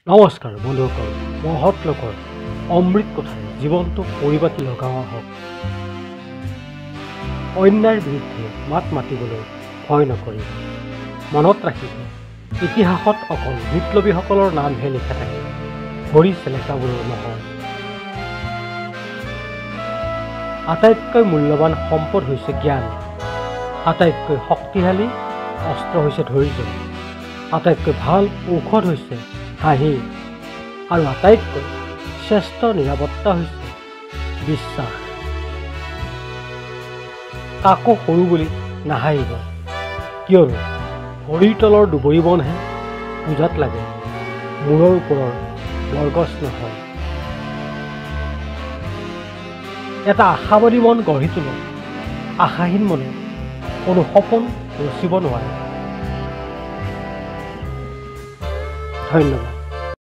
নমস্কাৰ বন্ধুসকল, মহৎ লোকৰ অমৃত কথাৰে জীৱনটো পৰিপাটি লগাওঁ হওক। অন্যায়ৰ বিৰুদ্ধে মাত মাতিবলৈ ভয় নকৰিব। মনত ৰাখিব, ইতিহাসত অকল বিপ্লৱীসকলৰ নামহে লিখা থাকে, ভৰি চেলেকাবোৰৰ নহয়। আটাইতকৈ মূল্যৱান সম্পদ হৈছে জ্ঞান, আটাইতকৈ শক্তিশালী অস্ত্ৰ হৈছে ধৈৰ্য, আটাইতকৈ ভাল ঔষধ হৈছে হাঁহি, আৰু আটাইতকৈ শ্ৰেষ্ঠ নিৰাপত্তা হৈছে বিশ্বাস। কাকো সৰু বুলি নাহাঁহিব, কিয়নো ভৰিৰ তলৰ দুবৰি বনহে পূজাত লাগে, মূৰৰ ওপৰৰ বৰগছ নহয়। এটা আশাবাদী মন গঢ়ি তোলক, আশাহীন মনে কোনো সপোন ৰচিব নোৱাৰে। ধন্যবাদ।